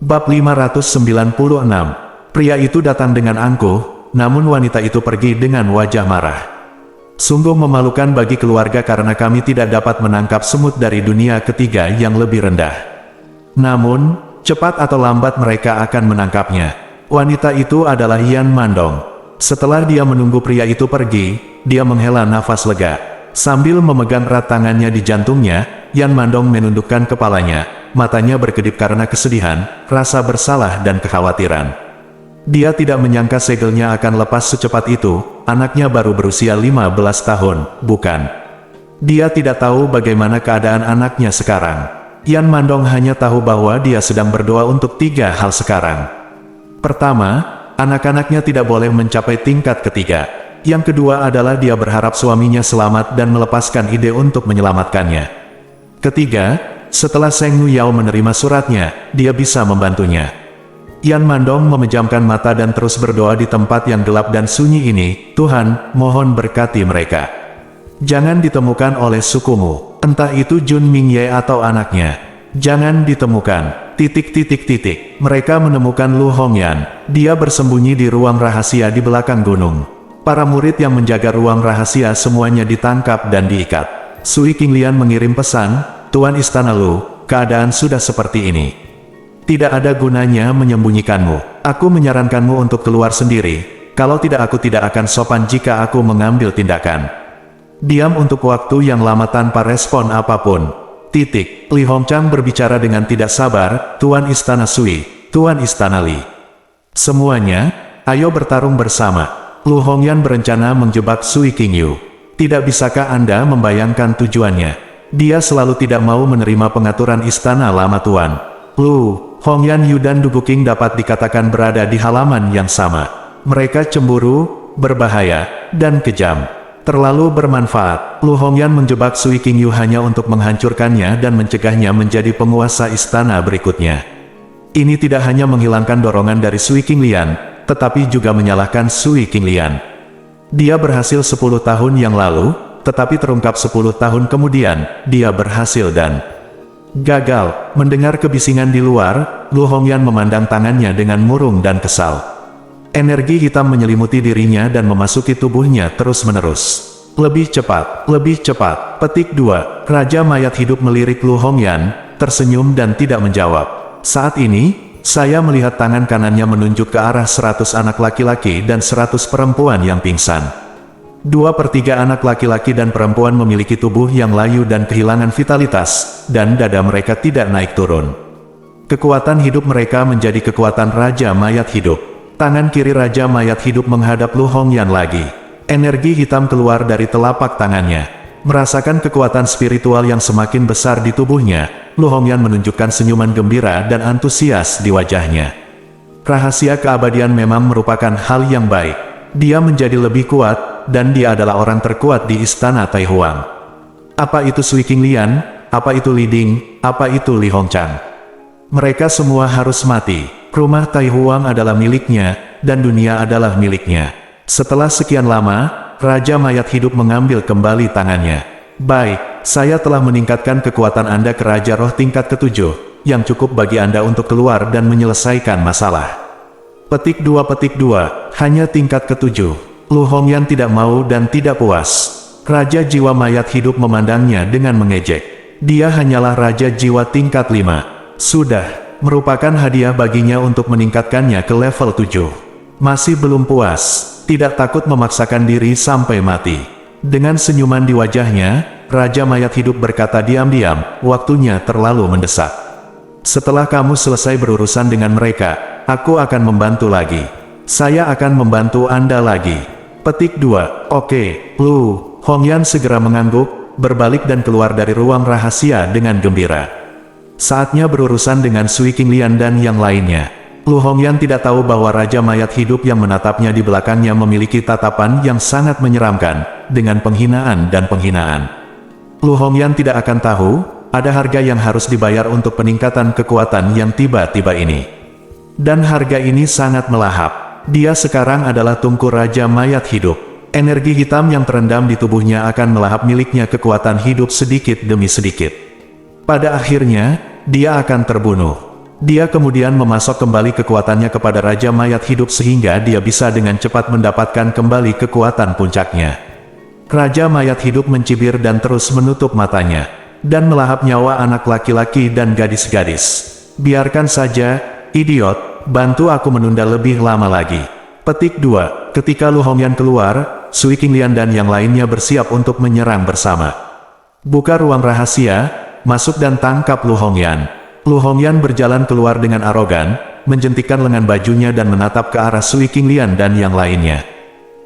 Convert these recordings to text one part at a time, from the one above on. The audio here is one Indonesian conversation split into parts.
Bab 596. Pria itu datang dengan angkuh, namun wanita itu pergi dengan wajah marah. Sungguh memalukan bagi keluarga karena kami tidak dapat menangkap semut dari dunia ketiga yang lebih rendah. Namun, cepat atau lambat mereka akan menangkapnya. Wanita itu adalah Yan Mandong. Setelah dia menunggu pria itu pergi, dia menghela nafas lega. Sambil memegang erat tangannya di jantungnya, Yan Mandong menundukkan kepalanya. Matanya berkedip karena kesedihan, rasa bersalah dan kekhawatiran. Dia tidak menyangka segelnya akan lepas secepat itu. Anaknya baru berusia 15 tahun, bukan? Dia tidak tahu bagaimana keadaan anaknya sekarang. Yan Mandong hanya tahu bahwa dia sedang berdoa untuk 3 hal sekarang. Pertama, anak-anaknya tidak boleh mencapai tingkat ketiga. Yang kedua adalah dia berharap suaminya selamat dan melepaskan ide untuk menyelamatkannya. Ketiga, setelah Seng Nuyao menerima suratnya, dia bisa membantunya. Yan Mandong memejamkan mata dan terus berdoa di tempat yang gelap dan sunyi ini. Tuhan, mohon berkati mereka. Jangan ditemukan oleh sukumu, entah itu Jun Mingye atau anaknya. Jangan ditemukan. Mereka menemukan Lu Hongyan. Dia bersembunyi di ruang rahasia di belakang gunung. Para murid yang menjaga ruang rahasia semuanya ditangkap dan diikat. Sui Qinglian mengirim pesan, Tuan Istana Lu, keadaan sudah seperti ini. Tidak ada gunanya menyembunyikanmu. Aku menyarankanmu untuk keluar sendiri. Kalau tidak, aku tidak akan sopan jika aku mengambil tindakan. Diam untuk waktu yang lama tanpa respon apapun. Li Hongchang berbicara dengan tidak sabar. Tuan Istana Sui, Tuan Istana Li. Semuanya, ayo bertarung bersama. Lu Hongyan berencana menjebak Sui Qingyu. Tidak bisakah Anda membayangkan tujuannya? Dia selalu tidak mau menerima pengaturan istana lama Tuan. Lu Hongyan Yu dan Du Buqing dapat dikatakan berada di halaman yang sama. Mereka cemburu, berbahaya, dan kejam. Terlalu bermanfaat. Lu Hongyan menjebak Sui Qingyu hanya untuk menghancurkannya dan mencegahnya menjadi penguasa istana berikutnya. Ini tidak hanya menghilangkan dorongan dari Sui Qinglian, tetapi juga menyalahkan Sui Qinglian. Dia berhasil 10 tahun yang lalu, tetapi terungkap 10 tahun kemudian, dia berhasil dan gagal. Mendengar kebisingan di luar, Lu Hongyan memandang tangannya dengan murung dan kesal. Energi hitam menyelimuti dirinya dan memasuki tubuhnya terus-menerus. Lebih cepat, lebih cepat. Petik 2. Raja mayat hidup melirik Lu Hongyan, tersenyum dan tidak menjawab. Saat ini, saya melihat tangan kanannya menunjuk ke arah 100 anak laki-laki dan 100 perempuan yang pingsan. 2/3 anak laki-laki dan perempuan memiliki tubuh yang layu dan kehilangan vitalitas, dan dada mereka tidak naik turun. Kekuatan hidup mereka menjadi kekuatan Raja Mayat Hidup. Tangan kiri Raja Mayat Hidup menghadap Lu Hongyan lagi. Energi hitam keluar dari telapak tangannya. Merasakan kekuatan spiritual yang semakin besar di tubuhnya, Lu Hongyan menunjukkan senyuman gembira dan antusias di wajahnya. Rahasia keabadian memang merupakan hal yang baik. Dia menjadi lebih kuat, dan dia adalah orang terkuat di istana Tai Huang. Apa itu Sui Qinglian? Apa itu Li Ding? Apa itu Li Hongchang? Mereka semua harus mati. Rumah Tai Huang adalah miliknya, dan dunia adalah miliknya. Setelah sekian lama, Raja Mayat Hidup mengambil kembali tangannya. Baik, saya telah meningkatkan kekuatan Anda ke Raja Roh tingkat ke-7, yang cukup bagi Anda untuk keluar dan menyelesaikan masalah. Petik 2, hanya tingkat ke-7. Lu Hongyan tidak mau dan tidak puas. Raja Jiwa Mayat Hidup memandangnya dengan mengejek. Dia hanyalah Raja Jiwa tingkat 5. Sudah, merupakan hadiah baginya untuk meningkatkannya ke level 7. Masih belum puas, tidak takut memaksakan diri sampai mati. Dengan senyuman di wajahnya, Raja Mayat Hidup berkata diam-diam, waktunya terlalu mendesak. Setelah kamu selesai berurusan dengan mereka, aku akan membantu lagi. Saya akan membantu Anda lagi. Petik 2. Oke, Lu Hongyan segera mengangguk, berbalik dan keluar dari ruang rahasia dengan gembira. Saatnya berurusan dengan Sui Qinglian dan yang lainnya. Lu Hongyan tidak tahu bahwa Raja Mayat Hidup yang menatapnya di belakangnya memiliki tatapan yang sangat menyeramkan, dengan penghinaan dan penghinaan. Lu Hongyan tidak akan tahu, ada harga yang harus dibayar untuk peningkatan kekuatan yang tiba-tiba ini. Dan harga ini sangat melahap. Dia sekarang adalah Tungku Raja Mayat Hidup. Energi hitam yang terendam di tubuhnya akan melahap miliknya kekuatan hidup sedikit demi sedikit. Pada akhirnya, dia akan terbunuh. Dia kemudian memasok kembali kekuatannya kepada Raja Mayat Hidup sehingga dia bisa dengan cepat mendapatkan kembali kekuatan puncaknya. Raja Mayat Hidup mencibir dan terus menutup matanya, dan melahap nyawa anak laki-laki dan gadis-gadis. Biarkan saja, idiot, bantu aku menunda lebih lama lagi. Petik 2. Ketika Lu Hongyan keluar, Sui Qinglian dan yang lainnya bersiap untuk menyerang bersama. Buka ruang rahasia, masuk dan tangkap Lu Hongyan. Lu Hongyan berjalan keluar dengan arogan, menjentikkan lengan bajunya dan menatap ke arah Sui Qinglian dan yang lainnya.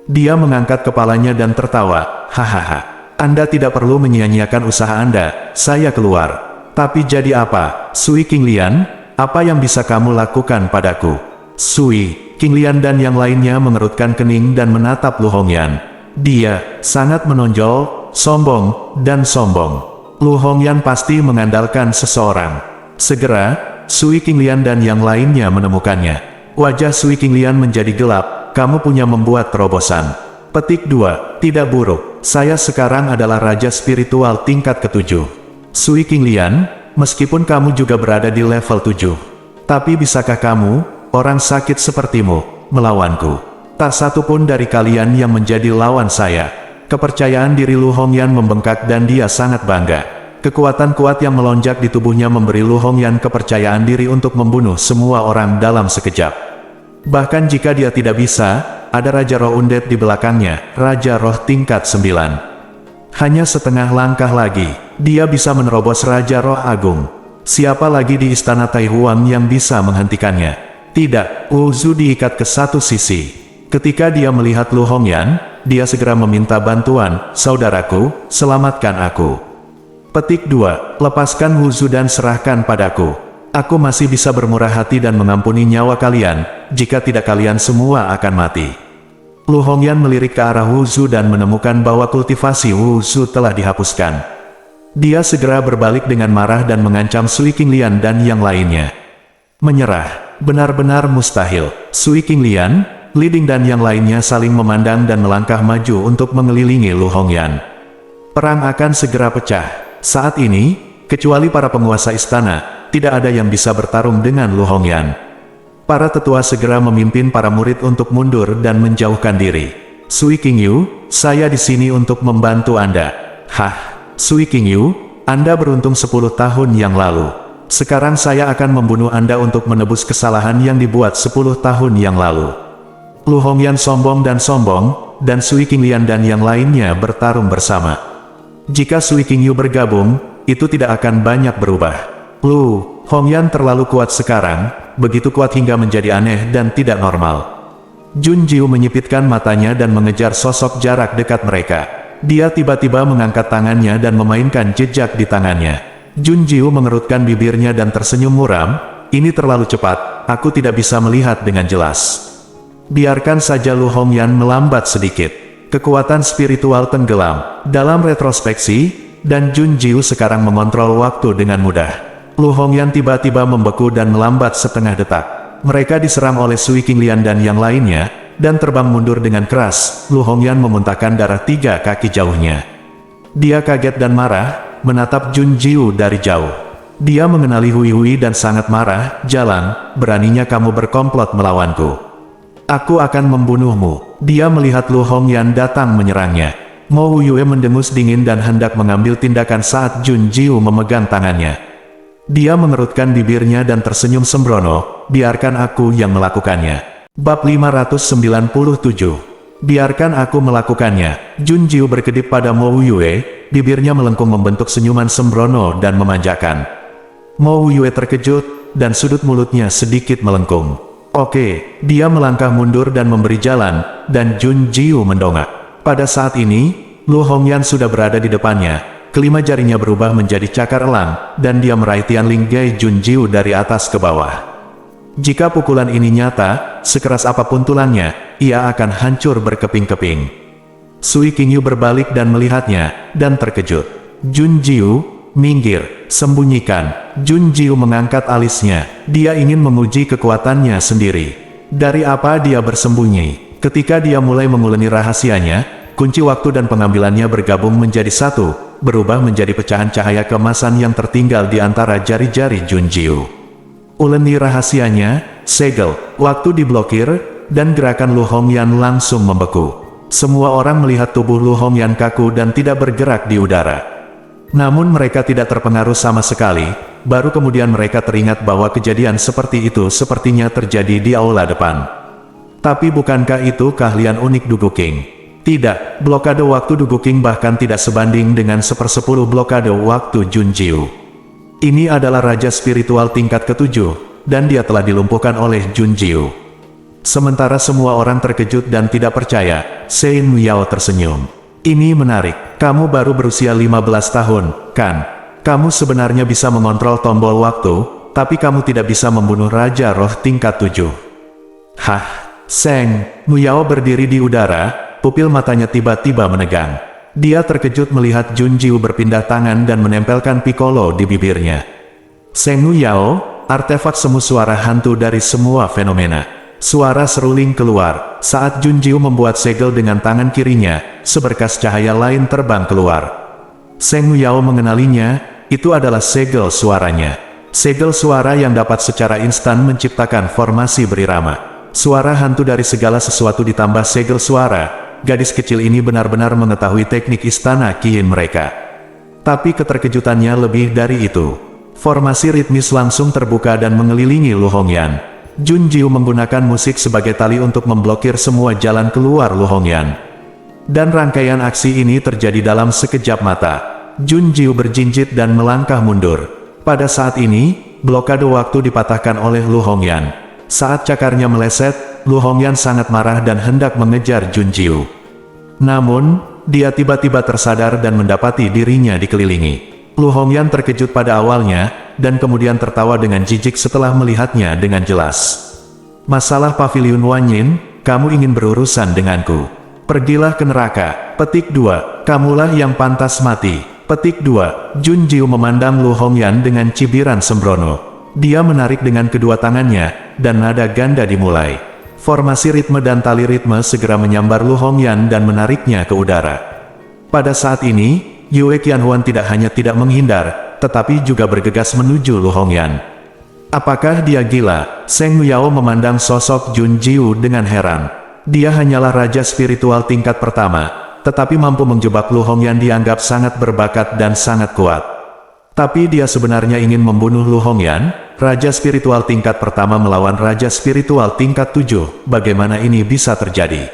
Dia mengangkat kepalanya dan tertawa, hahaha. Anda tidak perlu menyia-nyiakan usaha Anda, saya keluar. Tapi jadi apa, Sui Qinglian? Apa yang bisa kamu lakukan padaku? Sui Qinglian dan yang lainnya mengerutkan kening dan menatap Lu Hongyan. Dia sangat menonjol, sombong, dan sombong. Lu Hongyan pasti mengandalkan seseorang. Segera, Sui Qinglian dan yang lainnya menemukannya. Wajah Sui Qinglian menjadi gelap, kamu punya membuat terobosan. Petik 2. Tidak buruk, saya sekarang adalah Raja Spiritual tingkat ke-7. Sui Qinglian, meskipun kamu juga berada di level 7. Tapi bisakah kamu, orang sakit sepertimu, melawanku? Tak satu pun dari kalian yang menjadi lawan saya. Kepercayaan diri Lu Hongyan membengkak dan dia sangat bangga. Kekuatan kuat yang melonjak di tubuhnya memberi Lu Hongyan kepercayaan diri untuk membunuh semua orang dalam sekejap. Bahkan jika dia tidak bisa, ada Raja Roh Undead di belakangnya, Raja Roh tingkat 9. Hanya setengah langkah lagi, dia bisa menerobos Raja Roh Agung. Siapa lagi di Istana Tai Huang yang bisa menghentikannya? Tidak, Wu Zu diikat ke satu sisi. Ketika dia melihat Lu Hongyan, dia segera meminta bantuan, saudaraku, selamatkan aku. Petik 2. Lepaskan Wu Zu dan serahkan padaku. Aku masih bisa bermurah hati dan mengampuni nyawa kalian, jika tidak kalian semua akan mati. Lu Hongyan melirik ke arah Wu Zu dan menemukan bahwa kultivasi Wu Zu telah dihapuskan. Dia segera berbalik dengan marah dan mengancam Sui Qinglian dan yang lainnya. Menyerah, benar-benar mustahil. Sui Qinglian, Li Ding dan yang lainnya saling memandang dan melangkah maju untuk mengelilingi Lu Hongyan. Perang akan segera pecah. Saat ini, kecuali para penguasa istana, tidak ada yang bisa bertarung dengan Lu Hongyan. Para tetua segera memimpin para murid untuk mundur dan menjauhkan diri. Sui Qingyu, saya di sini untuk membantu Anda. Hah, Sui Qingyu, Anda beruntung 10 tahun yang lalu. Sekarang saya akan membunuh Anda untuk menebus kesalahan yang dibuat 10 tahun yang lalu. Lu Hongyan sombong, dan Sui Qinglian dan yang lainnya bertarung bersama. Jika Sui Qingyu bergabung, itu tidak akan banyak berubah. Lu Hongyan terlalu kuat sekarang, begitu kuat hingga menjadi aneh dan tidak normal. Jun Jiu menyipitkan matanya dan mengejar sosok jarak dekat mereka. Dia tiba-tiba mengangkat tangannya dan memainkan jejak di tangannya. Jun Jiu mengerutkan bibirnya dan tersenyum muram, ini terlalu cepat, aku tidak bisa melihat dengan jelas. Biarkan saja Lu Hongyan melambat sedikit. Kekuatan spiritual tenggelam dalam retrospeksi, dan Jun Jiu sekarang mengontrol waktu dengan mudah. Lu Hongyan tiba-tiba membeku dan melambat setengah detak. Mereka diserang oleh Sui Qinglian dan yang lainnya, dan terbang mundur dengan keras. Lu Hongyan memuntahkan darah 3 kaki jauhnya. Dia kaget dan marah, menatap Jun Jiu dari jauh. Dia mengenali Hui Hui dan sangat marah, jalan, beraninya kamu berkomplot melawanku. Aku akan membunuhmu. Dia melihat Lu Hongyan datang menyerangnya. Mo Yue mendengus dingin dan hendak mengambil tindakan saat Jun Jiu memegang tangannya. Dia mengerutkan bibirnya dan tersenyum sembrono, biarkan aku yang melakukannya. Bab 597. Biarkan aku melakukannya. Jun Jiu berkedip pada Mo Yue, bibirnya melengkung membentuk senyuman sembrono dan memanjakan. Mo Yue terkejut, dan sudut mulutnya sedikit melengkung. Oke, dia melangkah mundur dan memberi jalan, dan Jun Jiu mendongak. Pada saat ini, Lu Hongyan sudah berada di depannya. Kelima jarinya berubah menjadi cakar elang, dan dia meraih Tianling Gai Jun Jiu dari atas ke bawah. Jika pukulan ini nyata, sekeras apapun tulangnya, ia akan hancur berkeping-keping. Sui Qingyu berbalik dan melihatnya, dan terkejut. Jun Jiu, minggir, sembunyikan. Jun Jiu mengangkat alisnya, dia ingin menguji kekuatannya sendiri. Dari apa dia bersembunyi? Ketika dia mulai menguleni rahasianya, kunci waktu dan pengambilannya bergabung menjadi satu, berubah menjadi pecahan cahaya keemasan yang tertinggal di antara jari-jari Jun Jiu. Uleni rahasianya, segel, waktu diblokir, dan gerakan Lu Hongyan langsung membeku. Semua orang melihat tubuh Lu Hongyan kaku dan tidak bergerak di udara. Namun mereka tidak terpengaruh sama sekali, baru kemudian mereka teringat bahwa kejadian seperti itu sepertinya terjadi di aula depan. Tapi bukankah itu keahlian unik Dugu King? Tidak, blokade waktu Dugu King bahkan tidak sebanding dengan 1/10 blokade waktu Junjiu. Ini adalah raja spiritual tingkat ke-7, dan dia telah dilumpuhkan oleh Junjiu. Sementara semua orang terkejut dan tidak percaya, Shen Yao tersenyum. Ini menarik, kamu baru berusia 15 tahun, kan? Kamu sebenarnya bisa mengontrol tombol waktu, tapi kamu tidak bisa membunuh Raja Roh tingkat 7. Hah? Shen Yao berdiri di udara, pupil matanya tiba-tiba menegang. Dia terkejut melihat Junjiu berpindah tangan dan menempelkan Piccolo di bibirnya. Shen Yao, artefak semu suara hantu dari semua fenomena. Suara seruling keluar, saat Junjiu membuat segel dengan tangan kirinya, seberkas cahaya lain terbang keluar. Shen Yao mengenalinya, itu adalah segel suaranya. Segel suara yang dapat secara instan menciptakan formasi berirama. Suara hantu dari segala sesuatu ditambah segel suara. Gadis kecil ini benar-benar mengetahui teknik istana Qin mereka. Tapi keterkejutannya lebih dari itu. Formasi ritmis langsung terbuka dan mengelilingi Lu Hongyan. Junjiu menggunakan musik sebagai tali untuk memblokir semua jalan keluar Lu Hongyan. Dan rangkaian aksi ini terjadi dalam sekejap mata. Junjiu berjinjit dan melangkah mundur. Pada saat ini, blokade waktu dipatahkan oleh Lu Hongyan. Saat cakarnya meleset, Lu Hongyan sangat marah dan hendak mengejar Junjiu. Namun, dia tiba-tiba tersadar dan mendapati dirinya dikelilingi. Lu Hongyan terkejut pada awalnya, dan kemudian tertawa dengan jijik setelah melihatnya dengan jelas. Masalah Pavilion Wanyin, kamu ingin berurusan denganku. Pergilah ke neraka. Petik 2, kamulah yang pantas mati. Petik 2, Junjiu memandang Lu Hongyan dengan cibiran sembrono. Dia menarik dengan kedua tangannya, dan nada ganda dimulai. Formasi ritme dan tali ritme segera menyambar Lu Hongyan dan menariknya ke udara. Pada saat ini, Yue Qianhuan tidak hanya tidak menghindar, tetapi juga bergegas menuju Lu Hongyan. Apakah dia gila? Shen Yao memandang sosok Junjiu dengan heran. Dia hanyalah raja spiritual tingkat pertama, tetapi mampu menjebak Lu Hongyan dianggap sangat berbakat dan sangat kuat. Tapi dia sebenarnya ingin membunuh Lu Hongyan, raja spiritual tingkat pertama melawan raja spiritual tingkat 7. Bagaimana ini bisa terjadi?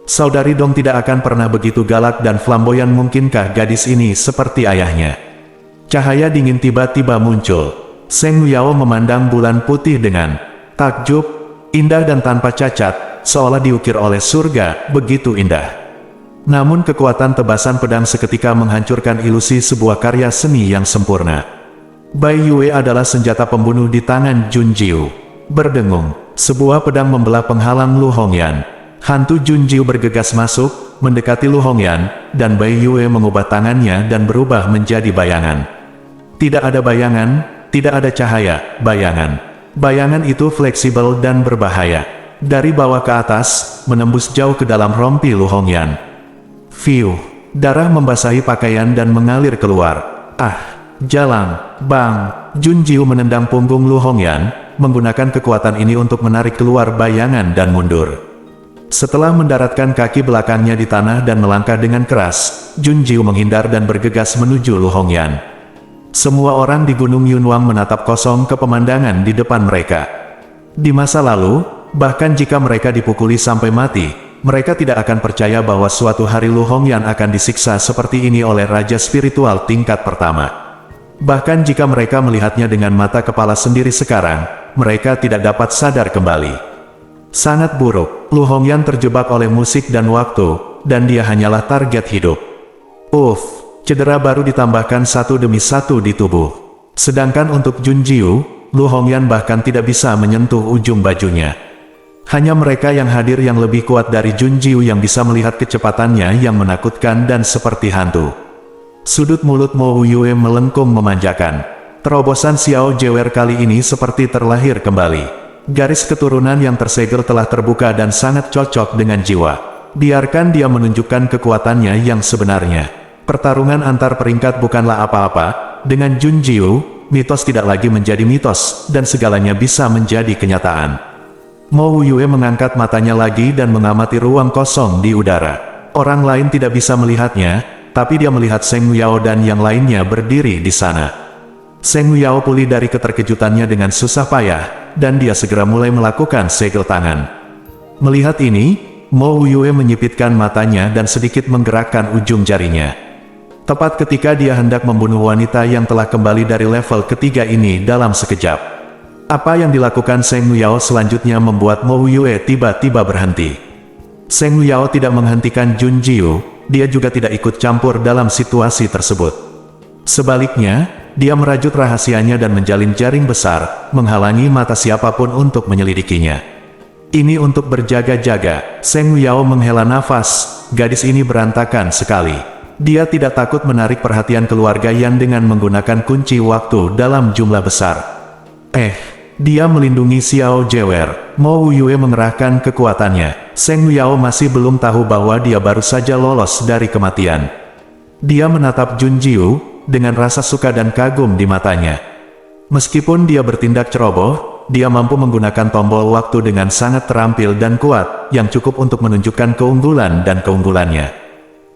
Saudari Dong tidak akan pernah begitu galak dan flamboyan. Mungkinkah gadis ini seperti ayahnya? Cahaya dingin tiba-tiba muncul. Shen Yao memandang bulan putih dengan takjub, indah dan tanpa cacat, seolah diukir oleh surga, begitu indah. Namun kekuatan tebasan pedang seketika menghancurkan ilusi sebuah karya seni yang sempurna. Bai Yue adalah senjata pembunuh di tangan Junjiu. Berdengung, sebuah pedang membelah penghalang Lu Hongyan. Hantu Junjiu bergegas masuk, mendekati Lu Hongyan, dan Bai Yue mengubah tangannya dan berubah menjadi bayangan. Tidak ada bayangan, tidak ada cahaya, bayangan. Bayangan itu fleksibel dan berbahaya. Dari bawah ke atas, menembus jauh ke dalam rompi Lu Hongyan. Fiu, darah membasahi pakaian dan mengalir keluar. Ah, jalang, bang. Junjiu menendang punggung Lu Hongyan, menggunakan kekuatan ini untuk menarik keluar bayangan dan mundur. Setelah mendaratkan kaki belakangnya di tanah dan melangkah dengan keras, Junjiu menghindar dan bergegas menuju Lu Hongyan. Semua orang di Gunung Yunwang menatap kosong ke pemandangan di depan mereka. Di masa lalu, bahkan jika mereka dipukuli sampai mati, mereka tidak akan percaya bahwa suatu hari Lu Hongyan akan disiksa seperti ini oleh raja spiritual tingkat pertama. Bahkan jika mereka melihatnya dengan mata kepala sendiri sekarang, mereka tidak dapat sadar kembali. Sangat buruk, Lu Hongyan terjebak oleh musik dan waktu, dan dia hanyalah target hidup. Cedera baru ditambahkan satu demi satu di tubuh. Sedangkan untuk Junjiu, Lu Hongyan bahkan tidak bisa menyentuh ujung bajunya. Hanya mereka yang hadir yang lebih kuat dari Junjiu yang bisa melihat kecepatannya yang menakutkan dan seperti hantu. Sudut mulut Mo Yue melengkung memanjakan. Terobosan Xiao Jewer kali ini seperti terlahir kembali. Garis keturunan yang tersegel telah terbuka dan sangat cocok dengan jiwa. Biarkan dia menunjukkan kekuatannya yang sebenarnya. Pertarungan antar peringkat bukanlah apa-apa. Dengan Junjiu, mitos tidak lagi menjadi mitos, dan segalanya bisa menjadi kenyataan. Mo Yue mengangkat matanya lagi dan mengamati ruang kosong di udara. Orang lain tidak bisa melihatnya, tapi dia melihat Seng Yao dan yang lainnya berdiri di sana. Seng Yao pulih dari keterkejutannya dengan susah payah, dan dia segera mulai melakukan segel tangan. Melihat ini, Mo Yue menyipitkan matanya dan sedikit menggerakkan ujung jarinya. Tepat ketika dia hendak membunuh wanita yang telah kembali dari level ketiga ini dalam sekejap. Apa yang dilakukan Seng Yao selanjutnya membuat Mo Yue tiba-tiba berhenti. Seng Yao tidak menghentikan Jun Jiu, dia juga tidak ikut campur dalam situasi tersebut. Sebaliknya, dia merajut rahasianya dan menjalin jaring besar, menghalangi mata siapapun untuk menyelidikinya. Ini untuk berjaga-jaga. Seng Yao menghela nafas, gadis ini berantakan sekali. Dia tidak takut menarik perhatian keluarga Yan dengan menggunakan kunci waktu dalam jumlah besar. Dia melindungi Xiao Jewer. Mo Yue mengerahkan kekuatannya. Seng Yao masih belum tahu bahwa dia baru saja lolos dari kematian. Dia menatap Jun Jiu dengan rasa suka dan kagum di matanya. Meskipun dia bertindak ceroboh, dia mampu menggunakan tombol waktu dengan sangat terampil dan kuat, yang cukup untuk menunjukkan keunggulan dan keunggulannya.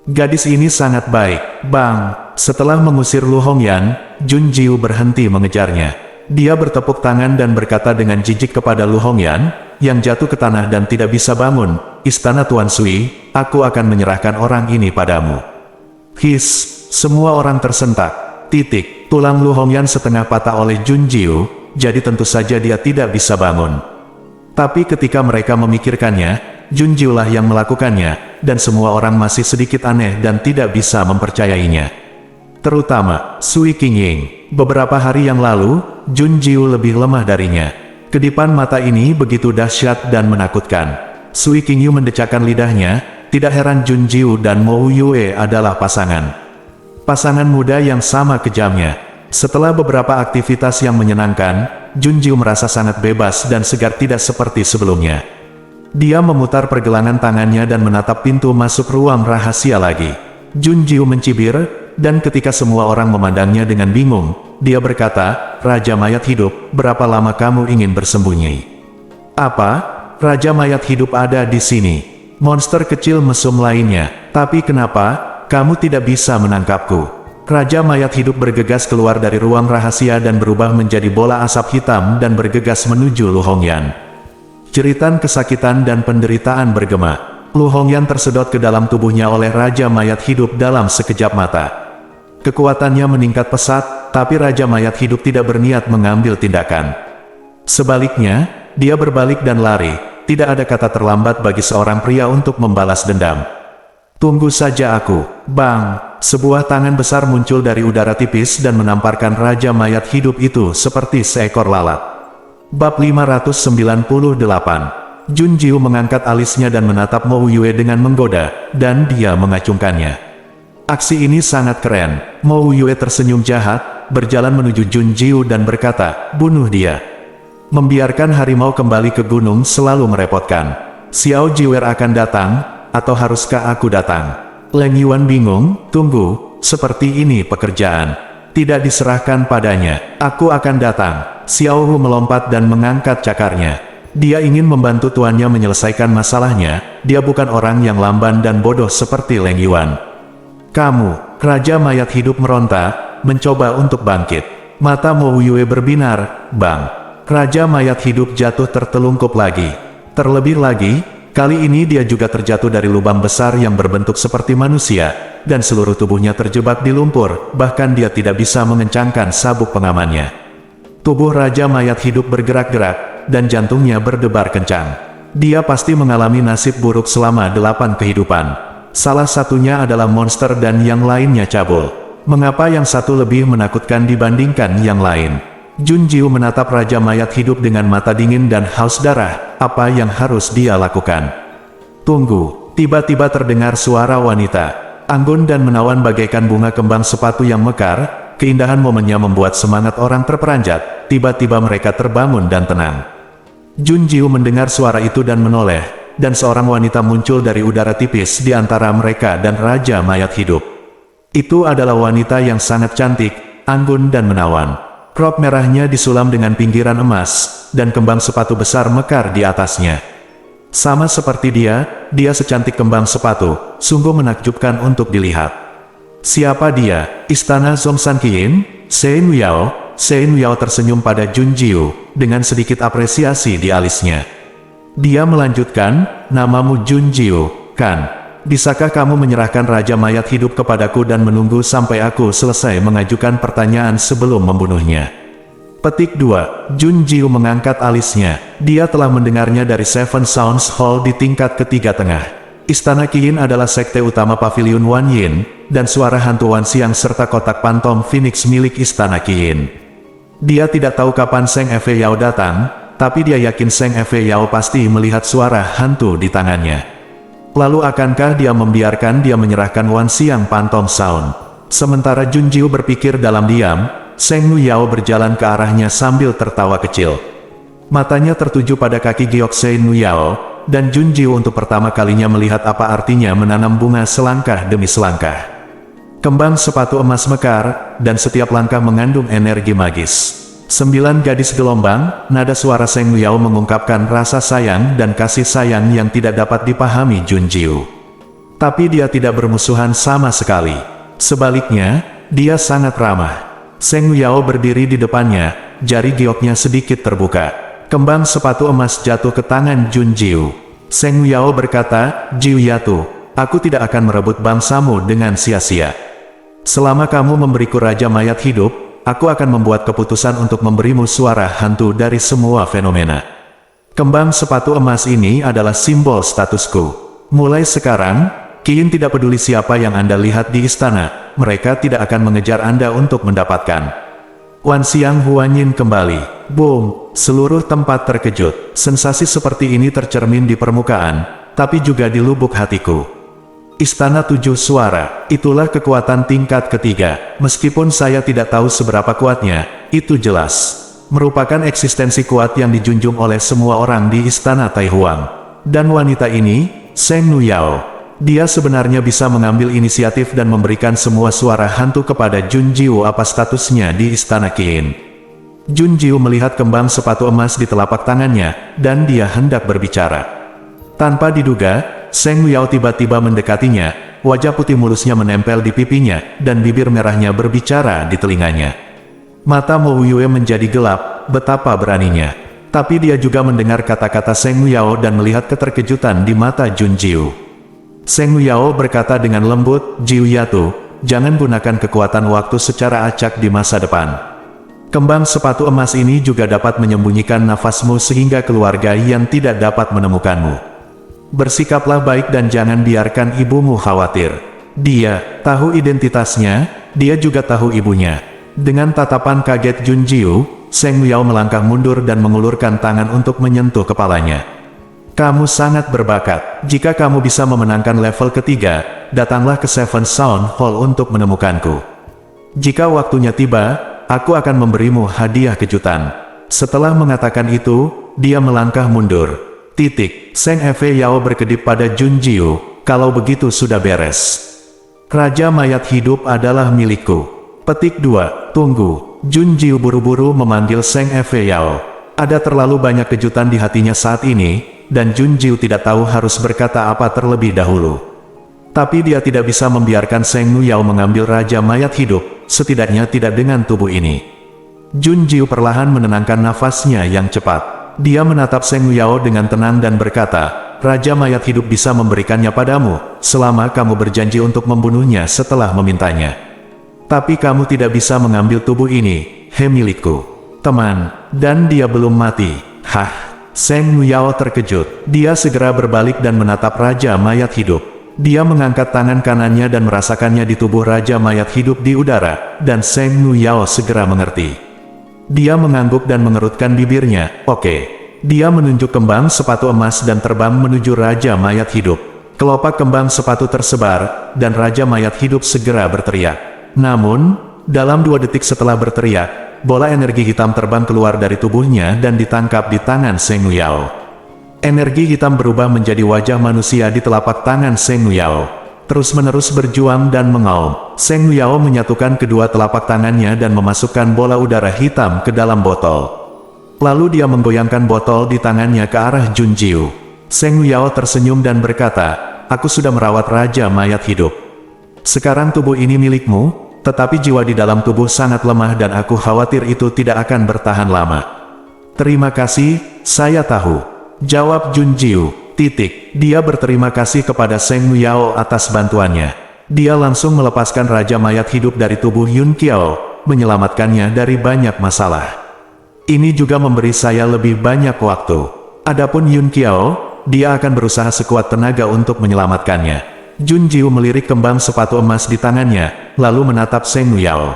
Gadis ini sangat baik. Bang! Setelah mengusir Lu Hongyan, Jun Jiu berhenti mengejarnya. Dia bertepuk tangan dan berkata dengan jijik kepada Lu Hongyan, yang jatuh ke tanah dan tidak bisa bangun, "Istana Tuan Sui, aku akan menyerahkan orang ini padamu." Semua orang tersentak. Tulang Lu Hongyan setengah patah oleh Jun Jiu, jadi tentu saja dia tidak bisa bangun. Tapi ketika mereka memikirkannya, Jun Jiu lah yang melakukannya, dan semua orang masih sedikit aneh dan tidak bisa mempercayainya. Terutama Sui Qingying. Beberapa hari yang lalu, Jun Jiu lebih lemah darinya. Kedipan mata ini begitu dahsyat dan menakutkan. Sui Qingyu mendecakkan lidahnya, tidak heran Jun Jiu dan Mo Yue adalah pasangan. Pasangan muda yang sama kejamnya. Setelah beberapa aktivitas yang menyenangkan, Jun Jiu merasa sangat bebas dan segar tidak seperti sebelumnya. Dia memutar pergelangan tangannya dan menatap pintu masuk ruang rahasia lagi. Jun Jiu mencibir, dan ketika semua orang memandangnya dengan bingung, dia berkata, "Raja mayat hidup, berapa lama kamu ingin bersembunyi?" "Apa? Raja mayat hidup ada di sini." Monster kecil mesum lainnya. "Tapi kenapa kamu tidak bisa menangkapku?" Raja mayat hidup bergegas keluar dari ruang rahasia dan berubah menjadi bola asap hitam dan bergegas menuju Lu Hongyan. Jeritan kesakitan dan penderitaan bergema. Lu Hongyan tersedot ke dalam tubuhnya oleh Raja mayat hidup dalam sekejap mata. Kekuatannya meningkat pesat, tapi Raja mayat hidup tidak berniat mengambil tindakan. Sebaliknya, dia berbalik dan lari. Tidak ada kata terlambat bagi seorang pria untuk membalas dendam. "Tunggu saja aku." Bang! Sebuah tangan besar muncul dari udara tipis dan menamparkan Raja mayat hidup itu seperti seekor lalat. Bab 598. Jun Jiu mengangkat alisnya dan menatap Mo Yue dengan menggoda, dan dia mengacungkannya. Aksi ini sangat keren. Mo Yue tersenyum jahat, berjalan menuju Jun Jiu dan berkata, "Bunuh dia." Membiarkan harimau kembali ke gunung selalu merepotkan. Xiao Jiwer akan datang, atau haruskah aku datang? Leng Yuan bingung. "Tunggu, seperti ini pekerjaan. Tidak diserahkan padanya. Aku akan datang." Xiao Hu melompat dan mengangkat cakarnya. Dia ingin membantu tuannya menyelesaikan masalahnya. Dia bukan orang yang lamban dan bodoh seperti Leng Yuan. "Kamu!" Raja mayat hidup meronta, mencoba untuk bangkit. Mata Mo Yue berbinar. Bang! Raja mayat hidup jatuh tertelungkup lagi. Terlebih lagi, kali ini dia juga terjatuh dari lubang besar yang berbentuk seperti manusia, dan seluruh tubuhnya terjebak di lumpur, bahkan dia tidak bisa mengencangkan sabuk pengamannya. Tubuh Raja mayat hidup bergerak-gerak, dan jantungnya berdebar kencang. Dia pasti mengalami nasib buruk selama 8 kehidupan. Salah satunya adalah monster dan yang lainnya cabul. Mengapa yang satu lebih menakutkan dibandingkan yang lain? Jun Jiu menatap Raja mayat hidup dengan mata dingin dan haus darah. Apa yang harus dia lakukan? Tunggu, tiba-tiba terdengar suara wanita. Anggun dan menawan bagaikan bunga kembang sepatu yang mekar. Keindahan momennya membuat semangat orang terperanjat. Tiba-tiba mereka terbangun dan tenang. Jun Jiu mendengar suara itu dan menoleh, dan seorang wanita muncul dari udara tipis di antara mereka dan Raja mayat hidup. Itu adalah wanita yang sangat cantik, anggun dan menawan. Rok merahnya disulam dengan pinggiran emas, dan kembang sepatu besar mekar di atasnya. Sama seperti dia secantik kembang sepatu, sungguh menakjubkan untuk dilihat. Siapa dia? Istana Zhongshan Qiyin? Shen Yao. Shen Yao tersenyum pada Jun Jiu, dengan sedikit apresiasi di alisnya. Dia melanjutkan, namamu Jun Jiu, kan? Bisakah kamu menyerahkan Raja Mayat Hidup kepadaku dan menunggu sampai aku selesai mengajukan pertanyaan sebelum membunuhnya? Petik 2. Jun Jiu mengangkat alisnya. Dia telah mendengarnya dari Seven Sounds Hall di tingkat ketiga tengah. Istana Qiyin adalah sekte utama Pavilion Wan Yin, dan suara hantu Wan Xiang serta kotak pantom Phoenix milik Istana Qiyin. Dia tidak tahu kapan Seng Efe Yao datang, tapi dia yakin Seng Efe Yao pasti melihat suara hantu di tangannya. Lalu akankah dia membiarkan dia menyerahkan Wan Xiang Phantom Sound? Sementara Jun Jiu berpikir dalam diam, Seng Yao berjalan ke arahnya sambil tertawa kecil. Matanya tertuju pada kaki giok Seng Yao, dan Jun Jiu untuk pertama kalinya melihat apa artinya menanam bunga selangkah demi selangkah. Kembang sepatu emas mekar, dan setiap langkah mengandung energi magis. 9 gadis gelombang, nada suara Seng Yao mengungkapkan rasa sayang dan kasih sayang yang tidak dapat dipahami Jun Jiu. Tapi dia tidak bermusuhan sama sekali. Sebaliknya, dia sangat ramah. Seng Yao berdiri di depannya, jari gioknya sedikit terbuka. Kembang sepatu emas jatuh ke tangan Jun Jiu. Seng Yao berkata, Jiu Yatu, aku tidak akan merebut bangsamu dengan sia-sia. Selama kamu memberiku Raja Mayat Hidup, aku akan membuat keputusan untuk memberimu suara hantu dari semua fenomena. Kembang sepatu emas ini adalah simbol statusku. Mulai sekarang, Qiyin tidak peduli siapa yang Anda lihat di istana, mereka tidak akan mengejar Anda untuk mendapatkan. Wan Xiang Huanyin kembali. Boom! Seluruh tempat terkejut. Sensasi seperti ini tercermin di permukaan, tapi juga di lubuk hatiku. Istana 7 suara, itulah kekuatan tingkat ketiga. Meskipun saya tidak tahu seberapa kuatnya, itu jelas merupakan eksistensi kuat yang dijunjung oleh semua orang di Istana Tai Huang. Dan wanita ini, Seng Yao. Dia sebenarnya bisa mengambil inisiatif dan memberikan semua suara hantu kepada Jun Jiu apa statusnya di Istana Qiyin. Jun Jiu melihat kembang sepatu emas di telapak tangannya, dan dia hendak berbicara. Tanpa diduga, Seng Yao tiba-tiba mendekatinya, wajah putih mulusnya menempel di pipinya, dan bibir merahnya berbicara di telinganya. Mata Mo Yue menjadi gelap, betapa beraninya. Tapi dia juga mendengar kata-kata Seng Yao dan melihat keterkejutan di mata Jun Jiu. Seng Yao berkata dengan lembut, Jiu Yatu, jangan gunakan kekuatan waktu secara acak di masa depan. Kembang sepatu emas ini juga dapat menyembunyikan nafasmu sehingga keluarga yang tidak dapat menemukanmu. Bersikaplah baik dan jangan biarkan ibumu khawatir. Dia tahu identitasnya, dia juga tahu ibunya. Dengan tatapan kaget Jun Jiu, Seng Yao melangkah mundur dan mengulurkan tangan untuk menyentuh kepalanya. Kamu sangat berbakat. Jika kamu bisa memenangkan level ketiga, datanglah ke Seven Sound Hall untuk menemukanku. Jika waktunya tiba, aku akan memberimu hadiah kejutan. Setelah mengatakan itu, dia melangkah mundur. Seng Efe Yao berkedip pada Jun Jiu, kalau begitu sudah beres. Raja Mayat Hidup adalah milikku. Petik 2. Tunggu. Jun Jiu buru-buru memanggil Seng Efe Yao. Ada terlalu banyak kejutan di hatinya saat ini, dan Jun Jiu tidak tahu harus berkata apa terlebih dahulu. Tapi dia tidak bisa membiarkan Seng Yao mengambil Raja Mayat Hidup, setidaknya tidak dengan tubuh ini. Jun Jiu perlahan menenangkan nafasnya yang cepat. Dia menatap Seng Yao dengan tenang dan berkata, Raja Mayat Hidup bisa memberikannya padamu, selama kamu berjanji untuk membunuhnya setelah memintanya. Tapi kamu tidak bisa mengambil tubuh ini, milikku. Teman, dan dia belum mati. Hah? Seng Yao terkejut. Dia segera berbalik dan menatap Raja Mayat Hidup. Dia mengangkat tangan kanannya dan merasakannya di tubuh Raja Mayat Hidup di udara, dan Seng Yao segera mengerti. Dia mengangguk dan mengerutkan bibirnya. Oke. Dia menunjuk kembang sepatu emas dan terbang menuju Raja Mayat Hidup. Kelopak kembang sepatu tersebar, dan Raja Mayat Hidup segera berteriak. Namun, dalam 2 detik setelah berteriak, bola energi hitam terbang keluar dari tubuhnya dan ditangkap di tangan Seng Yao. Energi hitam berubah menjadi wajah manusia di telapak tangan Seng Yao. terus-menerus berjuang dan mengaum. Seng Yao menyatukan kedua telapak tangannya dan memasukkan bola udara hitam ke dalam botol. Lalu dia menggoyangkan botol di tangannya ke arah Jun Jiu. Seng Yao tersenyum dan berkata, "Aku sudah merawat Raja Mayat hidup. Sekarang tubuh ini milikmu, tetapi jiwa di dalam tubuh sangat lemah dan aku khawatir itu tidak akan bertahan lama." "Terima kasih, saya tahu," jawab Jun Jiu. Dia berterima kasih kepada Seng Yao atas bantuannya. Dia langsung melepaskan Raja Mayat hidup dari tubuh Yun Qiao, menyelamatkannya dari banyak masalah. "Ini juga memberi saya lebih banyak waktu. Adapun Yun Qiao, dia akan berusaha sekuat tenaga untuk menyelamatkannya." Jun Jiu melirik kembang sepatu emas di tangannya, lalu menatap Seng Yao.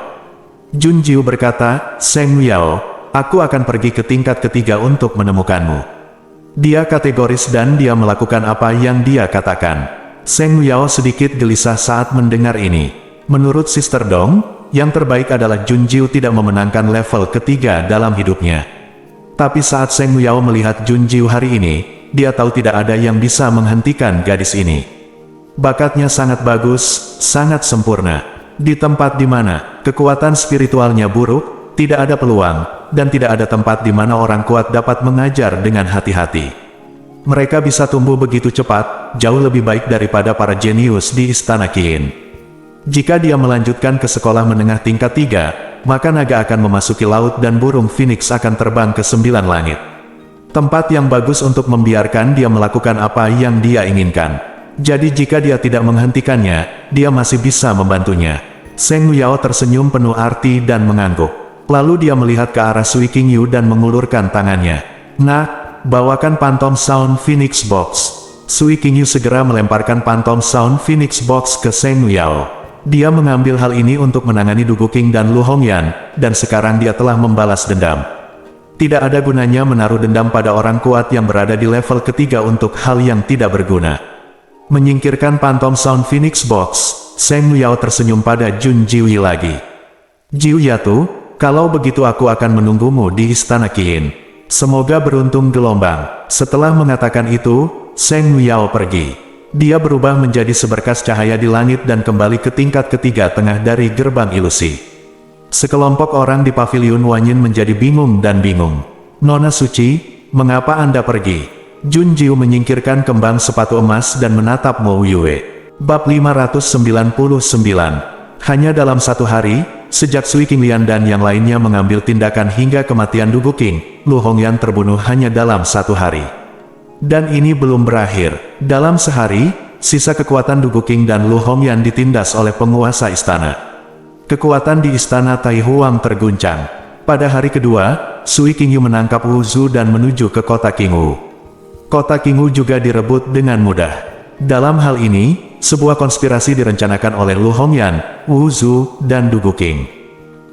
Jun Jiu berkata, "Seng Yao, aku akan pergi ke tingkat ketiga untuk menemukanmu." Dia kategoris dan dia melakukan apa yang dia katakan. Seng Yao sedikit gelisah saat mendengar ini. Menurut Sister Dong, yang terbaik adalah Jun Jiu tidak memenangkan level ketiga dalam hidupnya. Tapi saat Seng Yao melihat Jun Jiu hari ini, dia tahu tidak ada yang bisa menghentikan gadis ini. Bakatnya sangat bagus, sangat sempurna. Di tempat di mana kekuatan spiritualnya buruk, tidak ada peluang, dan tidak ada tempat di mana orang kuat dapat mengajar dengan hati-hati. Mereka bisa tumbuh begitu cepat, jauh lebih baik daripada para jenius di Istana Qin. Jika dia melanjutkan ke sekolah menengah tingkat 3, maka naga akan memasuki laut dan burung phoenix akan terbang ke 9 langit. Tempat yang bagus untuk membiarkan dia melakukan apa yang dia inginkan. Jadi jika dia tidak menghentikannya, dia masih bisa membantunya. Seng Yao tersenyum penuh arti dan mengangguk. Lalu dia melihat ke arah Sui Qingyu dan mengulurkan tangannya. "Nak, bawakan Phantom Sound Phoenix Box." Sui Qingyu segera melemparkan Phantom Sound Phoenix Box ke Seng Yao. Dia mengambil hal ini untuk menangani Du Guqing dan Lu Hongyan, dan sekarang dia telah membalas dendam. Tidak ada gunanya menaruh dendam pada orang kuat yang berada di level ketiga untuk hal yang tidak berguna. Menyingkirkan Phantom Sound Phoenix Box, Seng Yao tersenyum pada Jun Jiu lagi. "Jiu Yatu, kalau begitu aku akan menunggumu di Istana Qin. Semoga beruntung gelombang." Setelah mengatakan itu, Seng Yao pergi. Dia berubah menjadi seberkas cahaya di langit dan kembali ke tingkat ketiga tengah dari gerbang ilusi. Sekelompok orang di paviliun Wanyin menjadi bingung dan bingung. "Nona Suci, mengapa Anda pergi?" Jun Jiu menyingkirkan kembang sepatu emas dan menatap Mo Yue. Bab 599. Hanya dalam satu hari, sejak Sui Qinglian dan yang lainnya mengambil tindakan hingga kematian Du Guqing, Lu Hongyan terbunuh hanya dalam satu hari. Dan ini belum berakhir. Dalam sehari, sisa kekuatan Du Guqing dan Lu Hongyan ditindas oleh penguasa istana. Kekuatan di istana Tai Huang terguncang. Pada hari kedua, Sui Qingyu menangkap Wu Zu dan menuju ke kota Qingwu. Kota Qingwu juga direbut dengan mudah. Dalam hal ini, sebuah konspirasi direncanakan oleh Lu Hongyan, Wu Zu, dan Du Guqing.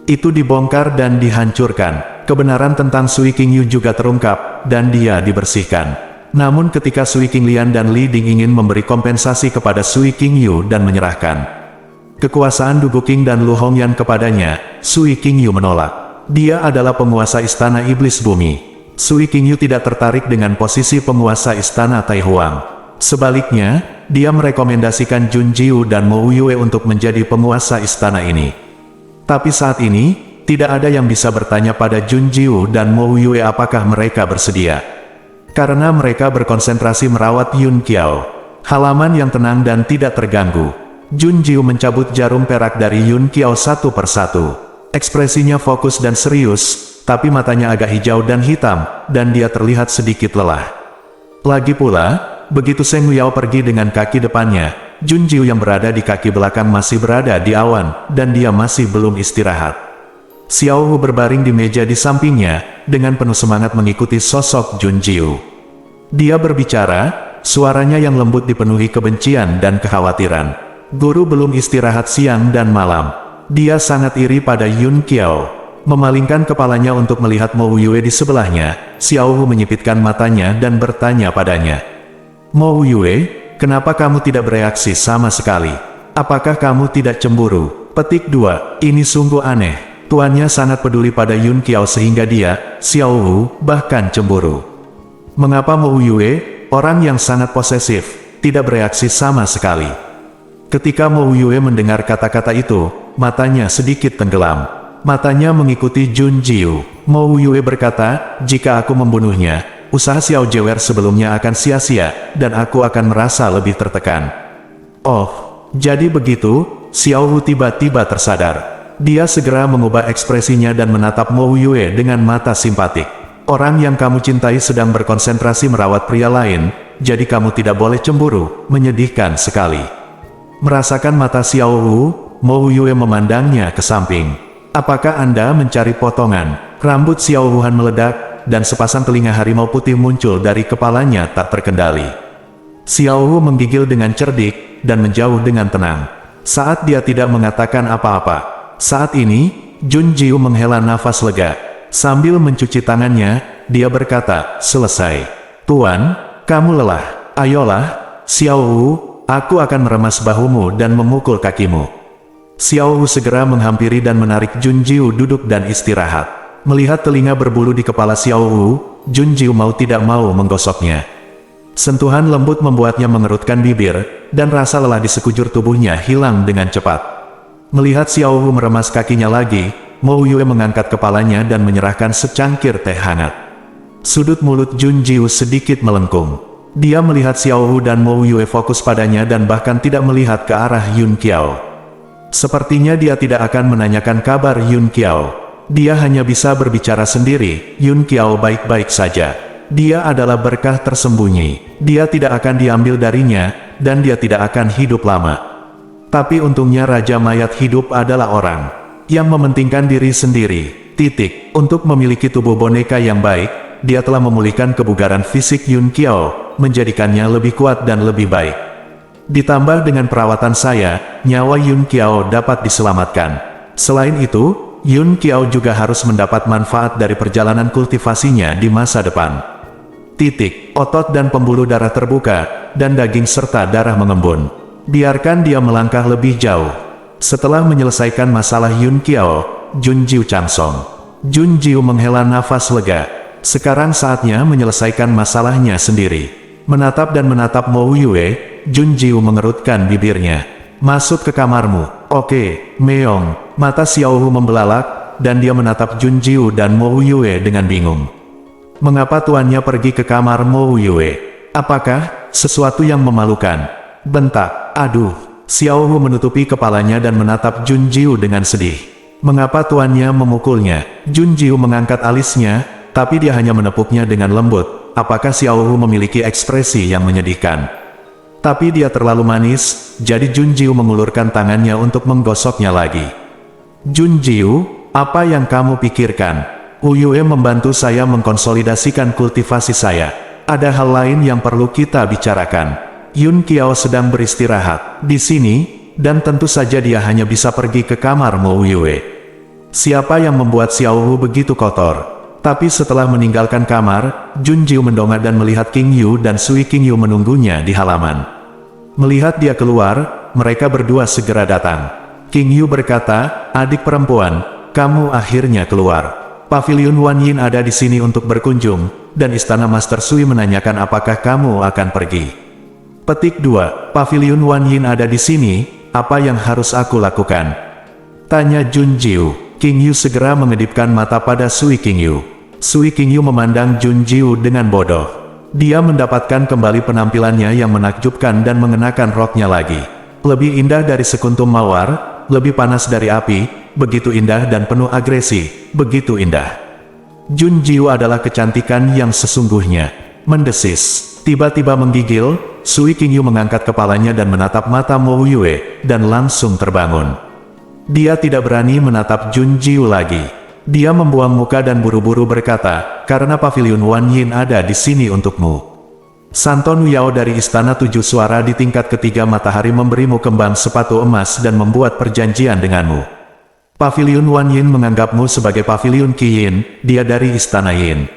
Itu dibongkar dan dihancurkan. Kebenaran tentang Sui Qingyu juga terungkap, dan dia dibersihkan. Namun ketika Sui Qinglian dan Li Ding ingin memberi kompensasi kepada Sui Qingyu dan menyerahkan kekuasaan Du Guqing dan Lu Hongyan kepadanya, Sui Qingyu menolak. Dia adalah penguasa istana iblis bumi. Sui Qingyu tidak tertarik dengan posisi penguasa istana Tai Huang. Sebaliknya, dia merekomendasikan Jun Jiu dan Mo Yue untuk menjadi penguasa istana ini. Tapi saat ini, tidak ada yang bisa bertanya pada Jun Jiu dan Mo Yue apakah mereka bersedia. Karena mereka berkonsentrasi merawat Yun Qiao. Halaman yang tenang dan tidak terganggu. Jun Jiu mencabut jarum perak dari Yun Qiao satu persatu. Ekspresinya fokus dan serius, tapi matanya agak hijau dan hitam, dan dia terlihat sedikit lelah. Lagi pula, begitu Seng Yao pergi dengan kaki depannya, Jun Jiu yang berada di kaki belakang masih berada di awan, dan dia masih belum istirahat. Xiao Hu berbaring di meja di sampingnya, dengan penuh semangat mengikuti sosok Jun Jiu. Dia berbicara, suaranya yang lembut dipenuhi kebencian dan kekhawatiran. Guru belum istirahat siang dan malam. Dia sangat iri pada Yun Qiao. Memalingkan kepalanya untuk melihat Mo Yue di sebelahnya, Xiao Hu menyipitkan matanya dan bertanya padanya. "Mo Yue, kenapa kamu tidak bereaksi sama sekali? Apakah kamu tidak cemburu?" Petik 2. Ini sungguh aneh. Tuannya sangat peduli pada Yun Qiao sehingga dia, Xiao Hu, bahkan cemburu. Mengapa Mo Yue, orang yang sangat posesif, tidak bereaksi sama sekali? Ketika Mo Yue mendengar kata-kata itu, matanya sedikit tenggelam. Matanya mengikuti Jun Jiu. Mo Yue berkata, jika aku membunuhnya, usaha Xiao Jewer sebelumnya akan sia-sia, dan aku akan merasa lebih tertekan. Oh, jadi begitu? Xiao Wu tiba-tiba tersadar. Dia segera mengubah ekspresinya dan menatap Mo Yue dengan mata simpatik. Orang yang kamu cintai sedang berkonsentrasi merawat pria lain, jadi kamu tidak boleh cemburu, menyedihkan sekali. Merasakan mata Xiao Wu, Mo Yue memandangnya ke samping. Apakah Anda mencari potongan? Rambut Xiao Wuhan meledak, dan sepasang telinga harimau putih muncul dari kepalanya tak terkendali. Xiao Wu menggigil dengan cerdik, dan menjauh dengan tenang. Saat dia tidak mengatakan apa-apa. Saat ini, Jun Jiu menghela nafas lega. Sambil mencuci tangannya, dia berkata, selesai. Tuan, kamu lelah. Ayolah, Xiao Wu, aku akan meremas bahumu dan memukul kakimu. Xiao Wu segera menghampiri dan menarik Jun Jiu duduk dan istirahat. Melihat telinga berbulu di kepala Xiao Wu, Jun Jiu mau tidak mau menggosoknya. Sentuhan lembut membuatnya mengerutkan bibir, dan rasa lelah di sekujur tubuhnya hilang dengan cepat. Melihat Xiao Wu meremas kakinya lagi, Mo Yue mengangkat kepalanya dan menyerahkan secangkir teh hangat. Sudut mulut Jun Jiu sedikit melengkung. Dia melihat Xiao Wu dan Mo Yue fokus padanya dan bahkan tidak melihat ke arah Yun Qiao. Sepertinya dia tidak akan menanyakan kabar Yun Qiao. Dia hanya bisa berbicara sendiri, Yun Qiao baik-baik saja. Dia adalah berkah tersembunyi. Dia tidak akan diambil darinya, dan dia tidak akan hidup lama. Tapi untungnya Raja Mayat hidup adalah orang yang mementingkan diri sendiri. Untuk memiliki tubuh boneka yang baik, dia telah memulihkan kebugaran fisik Yun Qiao, menjadikannya lebih kuat dan lebih baik. Ditambah dengan perawatan saya, nyawa Yun Qiao dapat diselamatkan. Selain itu, Yun Qiao juga harus mendapat manfaat dari perjalanan kultivasinya di masa depan. Otot dan pembuluh darah terbuka, dan daging serta darah mengembun. Biarkan dia melangkah lebih jauh. Setelah menyelesaikan masalah Yun Qiao, Jun Jiu Changsong. Jun Jiu menghela nafas lega. Sekarang saatnya menyelesaikan masalahnya sendiri. Menatap dan menatap Mo Yue, Jun Jiu mengerutkan bibirnya. Masuk ke kamarmu. Oke, Meong. Mata Xiao Wu membelalak, dan dia menatap Jun Jiu dan Mo Yue dengan bingung. Mengapa tuannya pergi ke kamar Mo Yue? Apakah sesuatu yang memalukan? Bentak. Aduh. Xiao Wu menutupi kepalanya dan menatap Jun Jiu dengan sedih. Mengapa tuannya memukulnya? Jun Jiu mengangkat alisnya, tapi dia hanya menepuknya dengan lembut. Apakah Xiao Wu memiliki ekspresi yang menyedihkan? Tapi dia terlalu manis, jadi Jun Jiu mengulurkan tangannya untuk menggosoknya lagi. Jun Jiu, apa yang kamu pikirkan? Wu Yue membantu saya mengkonsolidasikan kultivasi saya. Ada hal lain yang perlu kita bicarakan. Yun Qiao sedang beristirahat di sini, dan tentu saja dia hanya bisa pergi ke kamar Mo Yue. Siapa yang membuat Xiao Wu begitu kotor? Tapi setelah meninggalkan kamar, Jun Jiu mendongak dan melihat King Yu dan Sui King Yu menunggunya di halaman. Melihat dia keluar, mereka berdua segera datang. King Yu berkata, adik perempuan, kamu akhirnya keluar. Paviliun Wan Yin ada di sini untuk berkunjung, dan istana Master Sui menanyakan apakah kamu akan pergi. Petik 2. Paviliun Wan Yin ada di sini, apa yang harus aku lakukan? Tanya Jun Jiu. King Yu segera mengedipkan mata pada Sui King Yu. Sui King Yu memandang Jun Jiu dengan bodoh. Dia mendapatkan kembali penampilannya yang menakjubkan dan mengenakan roknya lagi. Lebih indah dari sekuntum mawar, lebih panas dari api, begitu indah dan penuh agresi, begitu indah. Jun Jiu adalah kecantikan yang sesungguhnya. Mendesis. Tiba-tiba menggigil, Sui King Yu mengangkat kepalanya dan menatap mata Mo Yue, dan langsung terbangun. Dia tidak berani menatap Jun Jiu lagi. Dia membuang muka dan buru-buru berkata, karena Paviliun Wan Yin ada di sini untukmu. Santon Yao dari Istana Tujuh Suara di tingkat ketiga matahari memberimu kembang sepatu emas dan membuat perjanjian denganmu. Paviliun Wan Yin menganggapmu sebagai Paviliun Qi Yin, dia dari Istana Yin.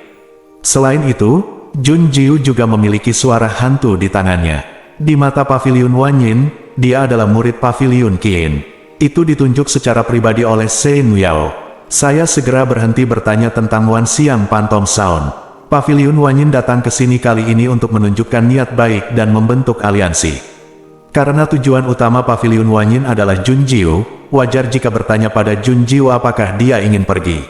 Selain itu, Jun Jiu juga memiliki suara hantu di tangannya. Di mata Paviliun Wan Yin, dia adalah murid Paviliun Qi Yin. Itu ditunjuk secara pribadi oleh Shen Yao. Saya segera berhenti bertanya tentang Wan Xiang Phantom Sound. Paviliun Wan Yin datang ke sini kali ini untuk menunjukkan niat baik dan membentuk aliansi. Karena tujuan utama Paviliun Wanyin adalah Junjiu, wajar jika bertanya pada Junjiu apakah dia ingin pergi.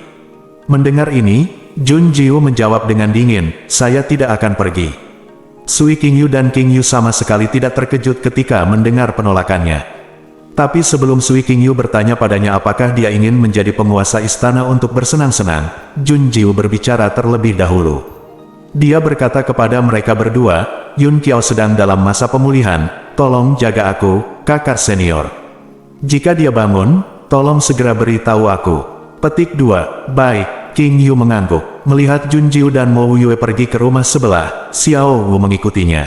Mendengar ini, Junjiu menjawab dengan dingin, saya tidak akan pergi. Sui Qingyu dan Qingyu sama sekali tidak terkejut ketika mendengar penolakannya. Tapi sebelum Sui Qingyu bertanya padanya apakah dia ingin menjadi penguasa istana untuk bersenang-senang, Junjiu berbicara terlebih dahulu. Dia berkata kepada mereka berdua, Yun Qiao sedang dalam masa pemulihan, tolong jaga aku, kakak senior. Jika dia bangun, tolong segera beritahu aku. Petik 2, baik, Qingyu mengangguk. Melihat Junjiu dan Mo Yue pergi ke rumah sebelah, Xiao Wu mengikutinya.